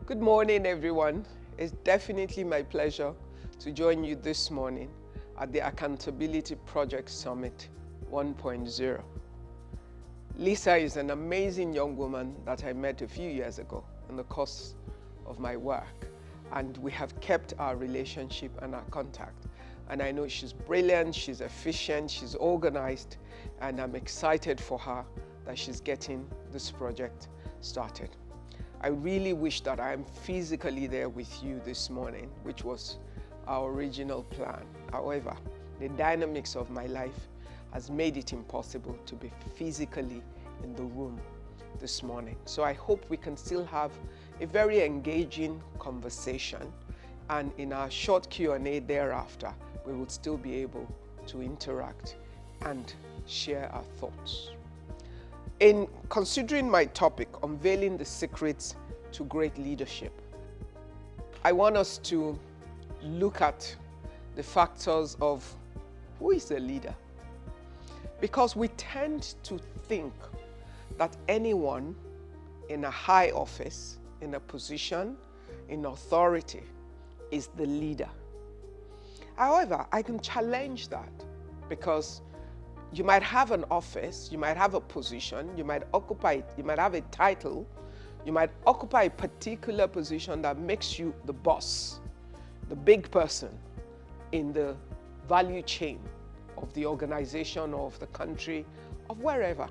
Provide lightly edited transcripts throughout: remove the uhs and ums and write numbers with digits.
Good morning, everyone. It's definitely my pleasure to join you this morning at the Accountability Project Summit 1.0. Lisa is an amazing young woman that I met a few years ago in the course of my work, and we have kept our relationship and our contact. And I know she's brilliant, she's efficient, she's organized, and I'm excited for her that she's getting this project started. I really wish that I'm physically there with you this morning, which was our original plan. However, the dynamics of my life has made it impossible to be physically in the room this morning. So I hope we can still have a very engaging conversation, and in our short Q&A thereafter, we will still be able to interact and share our thoughts. In considering my topic, Unveiling the Secrets to Great Leadership, I want us to look at the factors of who is a leader. Because we tend to think that anyone in a high office, in a position, in authority, is the leader. However, I can challenge that, because you might have an office, you might have a position, you might have a title, you might occupy a particular position that makes you the boss, the big person in the value chain of the organization, of the country, of wherever.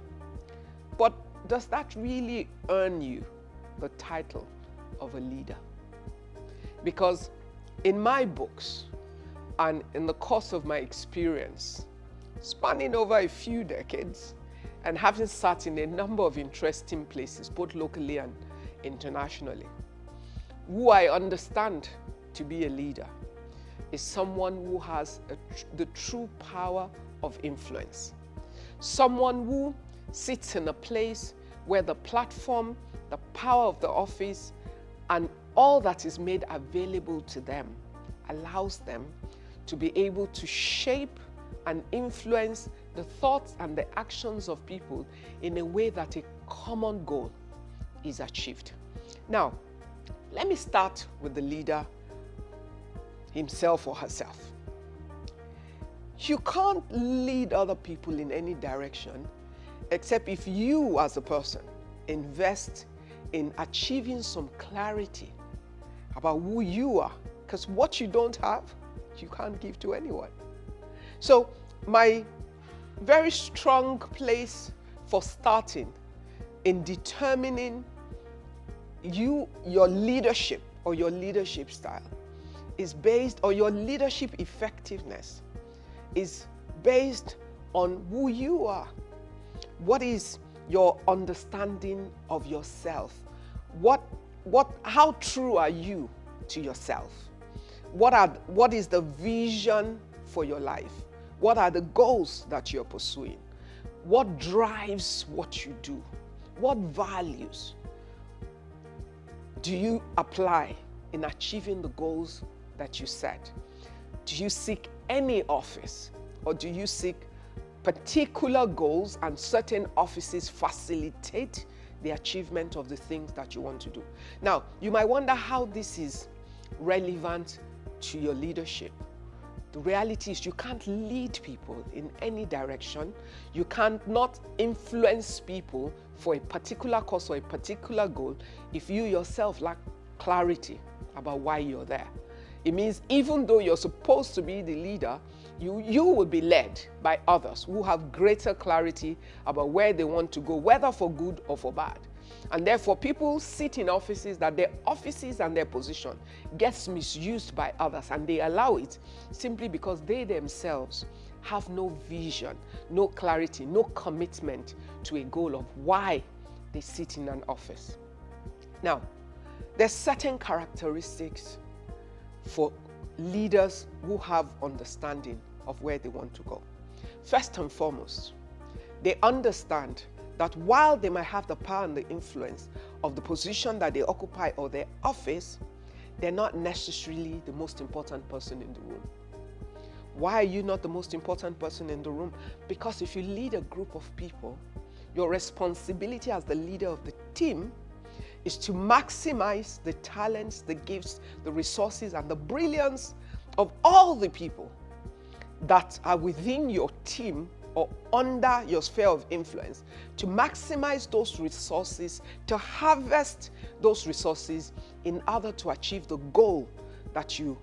But does that really earn you the title of a leader? Because in my books and in the course of my experience, spanning over a few decades and having sat in a number of interesting places, both locally and internationally, who I understand to be a leader is someone who has the true power of influence. Someone who sits in a place where the platform, the power of the office, and all that is made available to them allows them to be able to shape and influence the thoughts and the actions of people in a way that a common goal is achieved. Now, let me start with the leader himself or herself. You can't lead other people in any direction except if you as a person invest in achieving some clarity about who you are, because what you don't have, you can't give to anyone. So my very strong place for starting in determining your leadership or your leadership style is based, or your leadership effectiveness is based on who you are. What is your understanding of yourself? How true are you to yourself? What is the vision for your life? What are the goals that you're pursuing? What drives what you do? What values do you apply in achieving the goals that you set? Do you seek any office, or do you seek particular goals and certain offices facilitate the achievement of the things that you want to do? Now, you might wonder how this is relevant to your leadership. The reality is you can't lead people in any direction. You can't not influence people for a particular cause or a particular goal if you yourself lack clarity about why you're there. It means even though you're supposed to be the leader, you will be led by others who have greater clarity about where they want to go, whether for good or for bad. And therefore, people sit in offices that their offices and their position gets misused by others, and they allow it simply because they themselves have no vision, no clarity, no commitment to a goal of why they sit in an office. Now, there's certain characteristics for leaders who have understanding of where they want to go. First and foremost, they understand that while they might have the power and the influence of the position that they occupy or their office, they're not necessarily the most important person in the room. Why are you not the most important person in the room? Because if you lead a group of people, your responsibility as the leader of the team is to maximize the talents, the gifts, the resources, and the brilliance of all the people that are within your team or under your sphere of influence, to maximize those resources, to harvest those resources in order to achieve the goal that you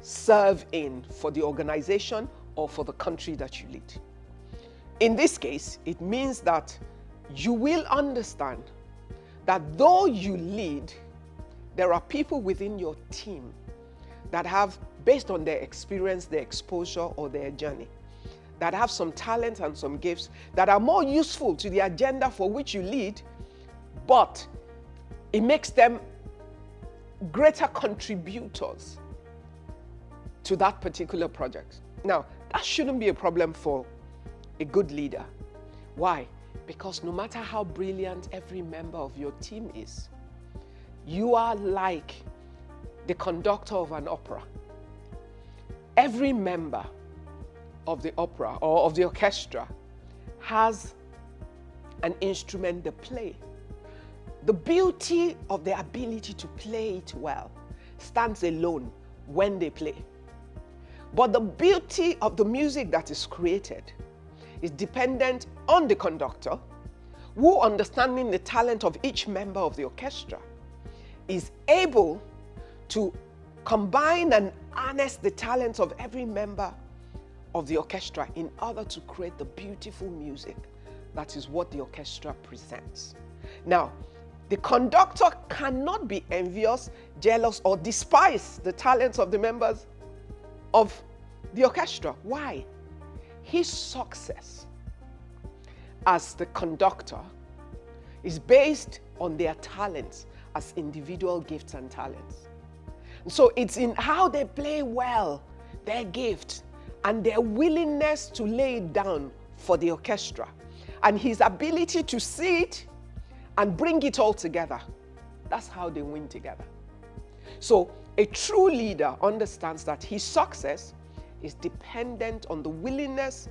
serve in for the organization or for the country that you lead. In this case, it means that you will understand that though you lead, there are people within your team that have, based on their experience, their exposure, or their journey, that have some talents and some gifts that are more useful to the agenda for which you lead, but it makes them greater contributors to that particular project. Now, that shouldn't be a problem for a good leader. Why? Because no matter how brilliant every member of your team is, you are like the conductor of an opera. Every member of the opera or of the orchestra has an instrument they play. The beauty of their ability to play it well stands alone when they play. But the beauty of the music that is created is dependent on the conductor, who, understanding the talent of each member of the orchestra, is able to combine and harness the talents of every member of the orchestra in order to create the beautiful music that is what the orchestra presents. Now, the conductor cannot be envious, jealous, or despise the talents of the members of the orchestra. Why? His success as the conductor is based on their talents as individual gifts and talents. And so it's in how they play well their gift and their willingness to lay it down for the orchestra and his ability to see it and bring it all together. That's how they win together. So a true leader understands that his success is dependent on the willingness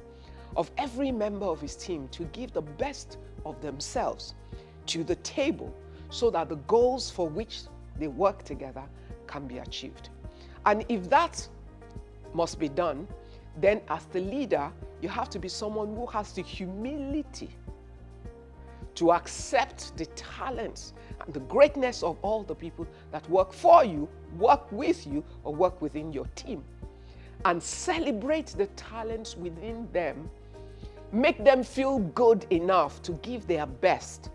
of every member of his team to give the best of themselves to the table so that the goals for which they work together can be achieved. And if that must be done, then as the leader, you have to be someone who has the humility to accept the talents and the greatness of all the people that work for you, work with you, or work within your team, and celebrate the talents within them, make them feel good enough to give their best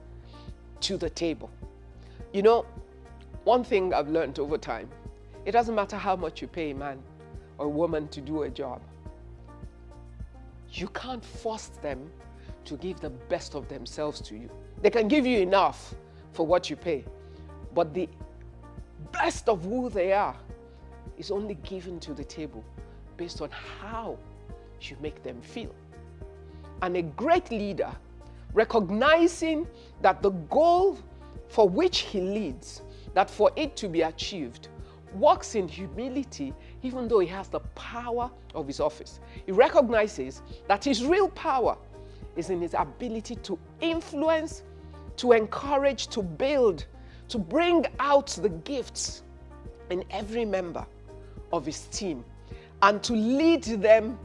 to the table. You know, one thing I've learned over time, it doesn't matter how much you pay a man or a woman to do a job. You can't force them to give the best of themselves to you. They can give you enough for what you pay, but the best of who they are is only given to the table based on how you make them feel. And a great leader, recognizing that the goal for which he leads, that for it to be achieved, walks in humility even though he has the power of his office. He recognizes that his real power is in his ability to influence, to encourage, to build, to bring out the gifts in every member of his team and to lead them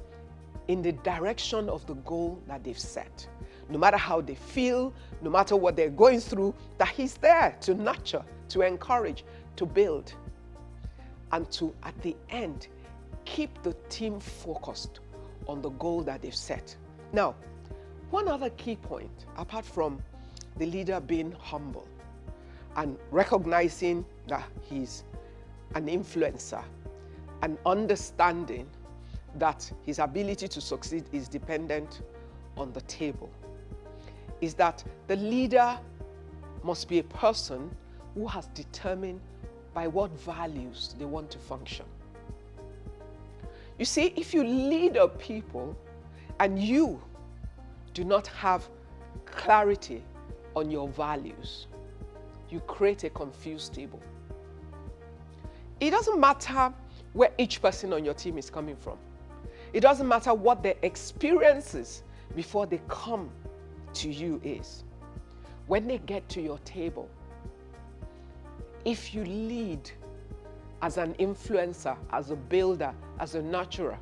in the direction of the goal that they've set. No matter how they feel, no matter what they're going through, that he's there to nurture, to encourage, to build, and to, at the end, keep the team focused on the goal that they've set. Now, one other key point, apart from the leader being humble and recognizing that he's an influencer and understanding that his ability to succeed is dependent on the table, is that the leader must be a person who has determined by what values they want to function. You see, if you lead a people and you do not have clarity on your values, you create a confused table. It doesn't matter where each person on your team is coming from. It doesn't matter what their experiences before they come to you is. When they get to your table, if you lead as an influencer, as a builder, as a nurturer,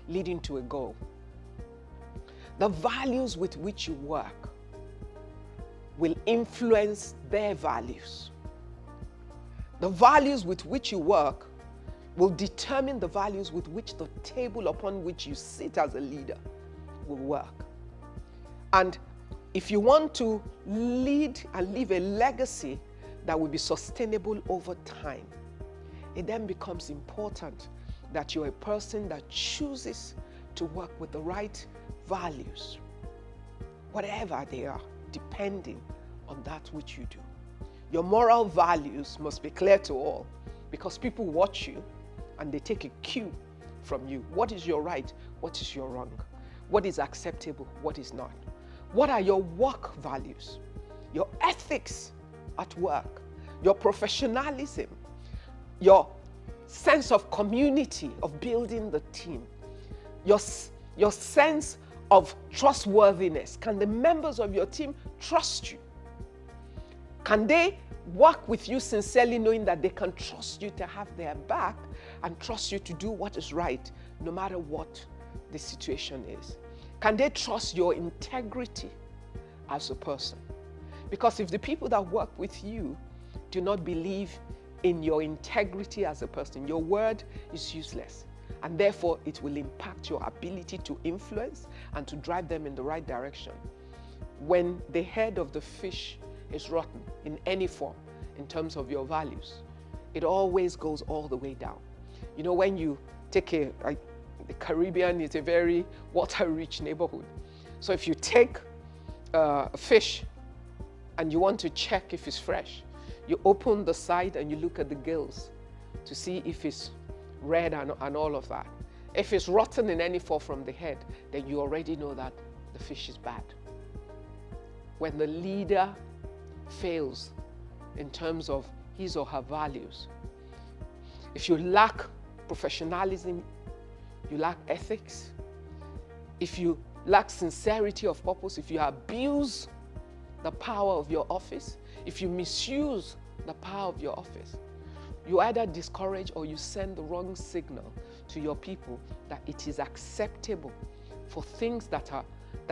leading to a goal, the values with which you work will influence their values. The values with which you work will determine the values with which the table upon which you sit as a leader will work. And if you want to lead and leave a legacy that will be sustainable over time, it then becomes important that you're a person that chooses to work with the right values, whatever they are, depending on that which you do. Your moral values must be clear to all, because people watch you and they take a cue from you. What is your right? What is your wrong? What is acceptable? What is not? What are your work values? Your ethics at work? Your professionalism? Your sense of community, of building the team? Your sense of trustworthiness? Can the members of your team trust you? Can they work with you sincerely, knowing that they can trust you to have their back and trust you to do what is right, no matter what the situation is? Can they trust your integrity as a person? Because if the people that work with you do not believe in your integrity as a person, your word is useless. And therefore, it will impact your ability to influence and to drive them in the right direction. When the head of the fish is rotten in any form, in terms of your values, it always goes all the way down. You know, when you take the Caribbean is a very water-rich neighborhood. So if you take a fish and you want to check if it's fresh, you open the side and you look at the gills to see if it's red and all of that. If it's rotten in any form from the head, then you already know that the fish is bad. When the leader fails in terms of his or her values, if you lack professionalism, you lack ethics, if you lack sincerity of purpose, if you abuse the power of your office, if you misuse the power of your office, you either discourage or you send the wrong signal to your people that it is acceptable for things that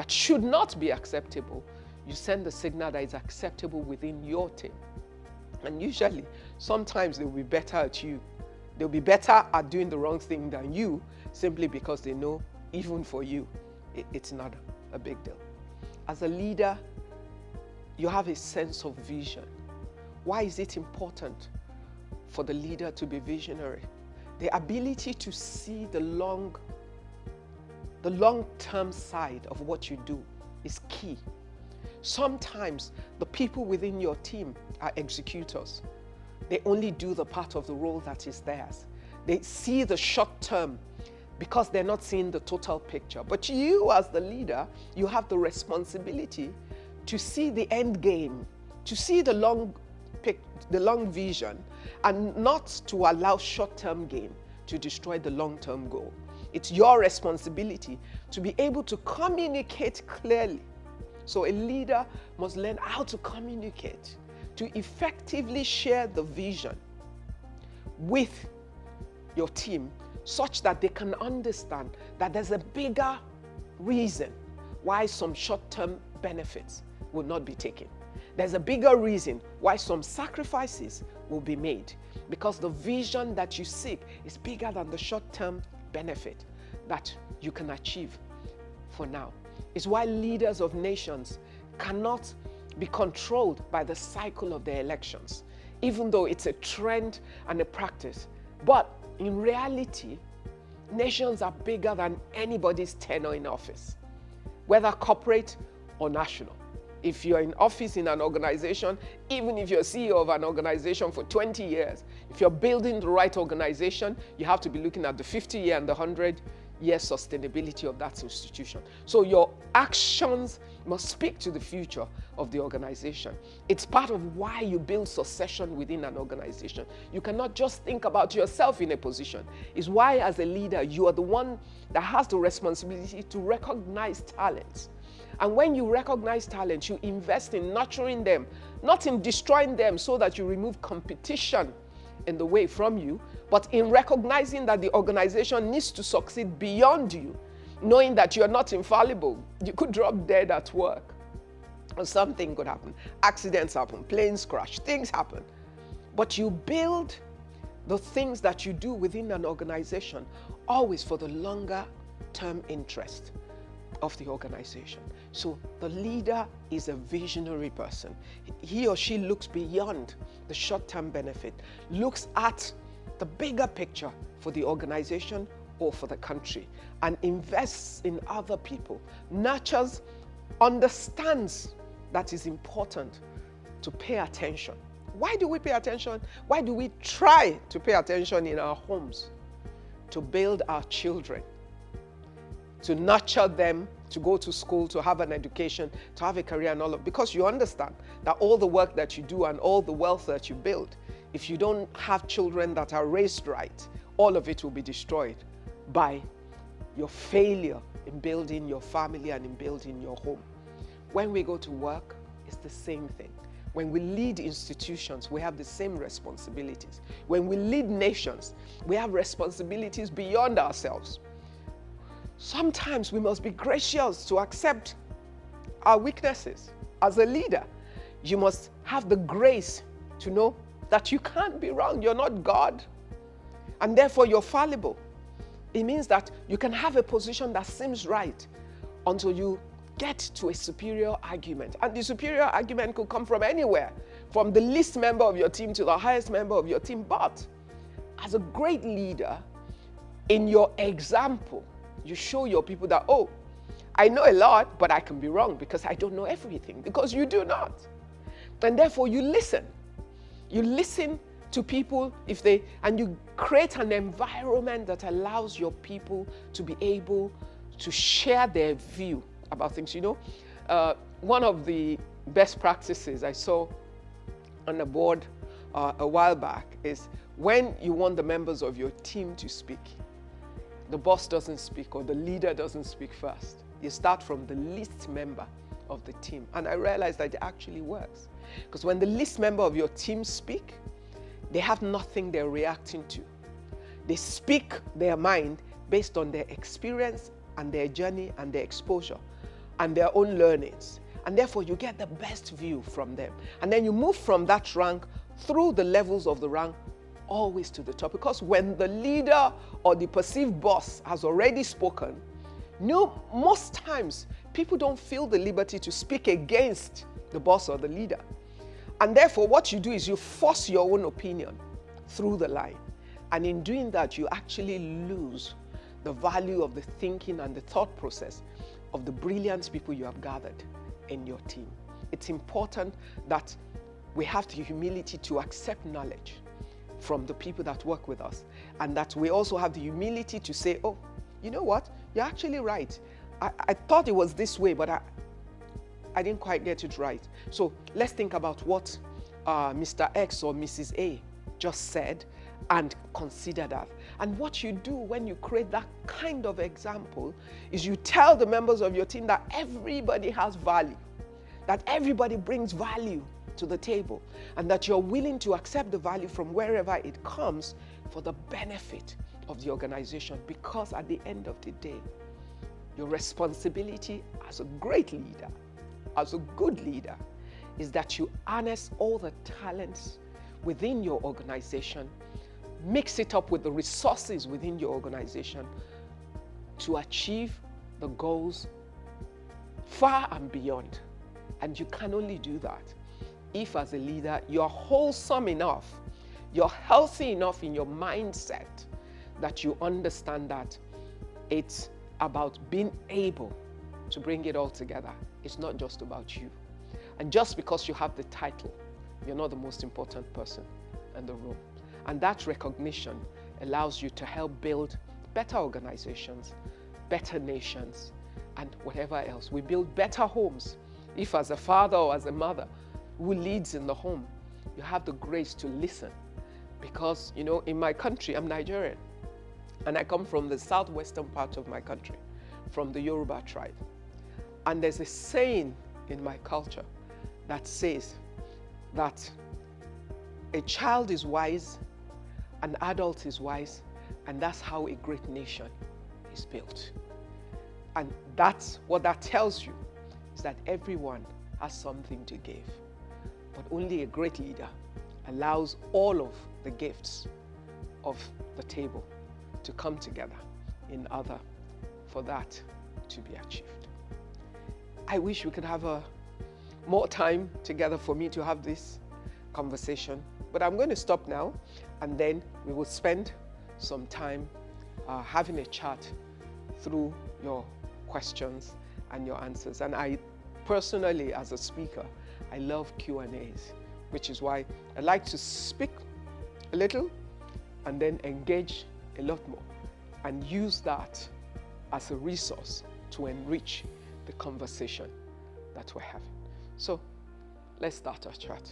should not be acceptable. You send the signal that is acceptable within your team. And usually, sometimes they'll be better at you. They'll be better at doing the wrong thing than you, simply because they know, even for you, it's not a big deal. As a leader, you have a sense of vision. Why is it important for the leader to be visionary? The ability to see the long-term side of what you do is key. Sometimes the people within your team are executors. They only do the part of the role that is theirs. They see the short term because they're not seeing the total picture. But you, as the leader, you have the responsibility to see the end game, to see the long vision, and not to allow short-term gain to destroy the long-term goal. It's your responsibility to be able to communicate clearly. So a leader must learn how to communicate, to effectively share the vision with your team, such that they can understand that there's a bigger reason why some short-term benefits will not be taken. There's a bigger reason why some sacrifices will be made, because the vision that you seek is bigger than the short-term benefit that you can achieve for now. It's why leaders of nations cannot be controlled by the cycle of their elections, even though it's a trend and a practice. But in reality, nations are bigger than anybody's tenure in office, whether corporate or national. If you're in office in an organization, even if you're CEO of an organization for 20 years, if you're building the right organization, you have to be looking at the 50-year and the 100-year sustainability of that institution. So your actions must speak to the future of the organization. It's part of why you build succession within an organization. You cannot just think about yourself in a position. It's why, as a leader, you are the one that has the responsibility to recognize talents. And when you recognize talent, you invest in nurturing them, not in destroying them so that you remove competition in the way from you, but in recognizing that the organization needs to succeed beyond you, knowing that you're not infallible. You could drop dead at work, or something could happen. Accidents happen, planes crash, things happen. But you build the things that you do within an organization always for the longer term interest of the organization. So the leader is a visionary person. He or she looks beyond the short-term benefit, looks at the bigger picture for the organization or for the country, and invests in other people, nurtures, understands that it's important to pay attention. Why do we pay attention? Why do we try to pay attention in our homes? To build our children, to nurture them, to go to school, to have an education, to have a career and all of, because you understand that all the work that you do and all the wealth that you build, if you don't have children that are raised right, all of it will be destroyed by your failure in building your family and in building your home. When we go to work, it's the same thing. When we lead institutions, we have the same responsibilities. When we lead nations, we have responsibilities beyond ourselves. Sometimes we must be gracious to accept our weaknesses. As a leader, you must have the grace to know that you can't be wrong. You're not God, and therefore you're fallible. It means that you can have a position that seems right until you get to a superior argument. And the superior argument could come from anywhere, from the least member of your team to the highest member of your team. But as a great leader, in your example, you show your people that, oh, I know a lot, but I can be wrong because I don't know everything, because you do not. And therefore you listen. You listen to people and you create an environment that allows your people to be able to share their view about things. You know, one of the best practices I saw on the board a while back is when you want the members of your team to speak, the boss doesn't speak or the leader doesn't speak first. You start from the least member of the team. And I realized that it actually works. Because when the least member of your team speak, they have nothing they're reacting to. They speak their mind based on their experience and their journey and their exposure and their own learnings. And therefore you get the best view from them. And then you move from that rank through the levels of the rank always to the top. Because when the leader or the perceived boss has already spoken, most times people don't feel the liberty to speak against the boss or the leader. And therefore what you do is you force your own opinion through the line. And in doing that, you actually lose the value of the thinking and the thought process of the brilliant people you have gathered in your team. It's important that we have the humility to accept knowledge from the people that work with us, and that we also have the humility to say, oh, you know what, you're actually right. I thought it was this way, but I didn't quite get it right. So let's think about what Mr. X or Mrs. A just said and consider that. And what you do when you create that kind of example is you tell the members of your team that everybody has value, that everybody brings value to the table, and that you're willing to accept the value from wherever it comes for the benefit of the organization. Because at the end of the day, your responsibility as a great leader, as a good leader, is that you harness all the talents within your organization, mix it up with the resources within your organization to achieve the goals far and beyond. And you can only do that if, as a leader, you're wholesome enough, you're healthy enough in your mindset that you understand that it's about being able to bring it all together. It's not just about you. And just because you have the title, you're not the most important person in the room. And that recognition allows you to help build better organizations, better nations, and whatever else. We build better homes. If as a father or as a mother who leads in the home, you have the grace to listen. Because, you know, in my country, I'm Nigerian, and I come from the southwestern part of my country, from the Yoruba tribe. And there's a saying in my culture that says, that a child is wise, an adult is wise, and that's how a great nation is built. And that's what that tells you, is that everyone has something to give. But only a great leader allows all of the gifts of the table to come together in order for that to be achieved. I wish we could have more time together for me to have this conversation, but I'm going to stop now, and then we will spend some time having a chat through your questions and your answers. And I personally, as a speaker, I love Q&As, which is why I like to speak a little and then engage a lot more and use that as a resource to enrich the conversation that we're having. So let's start our chat.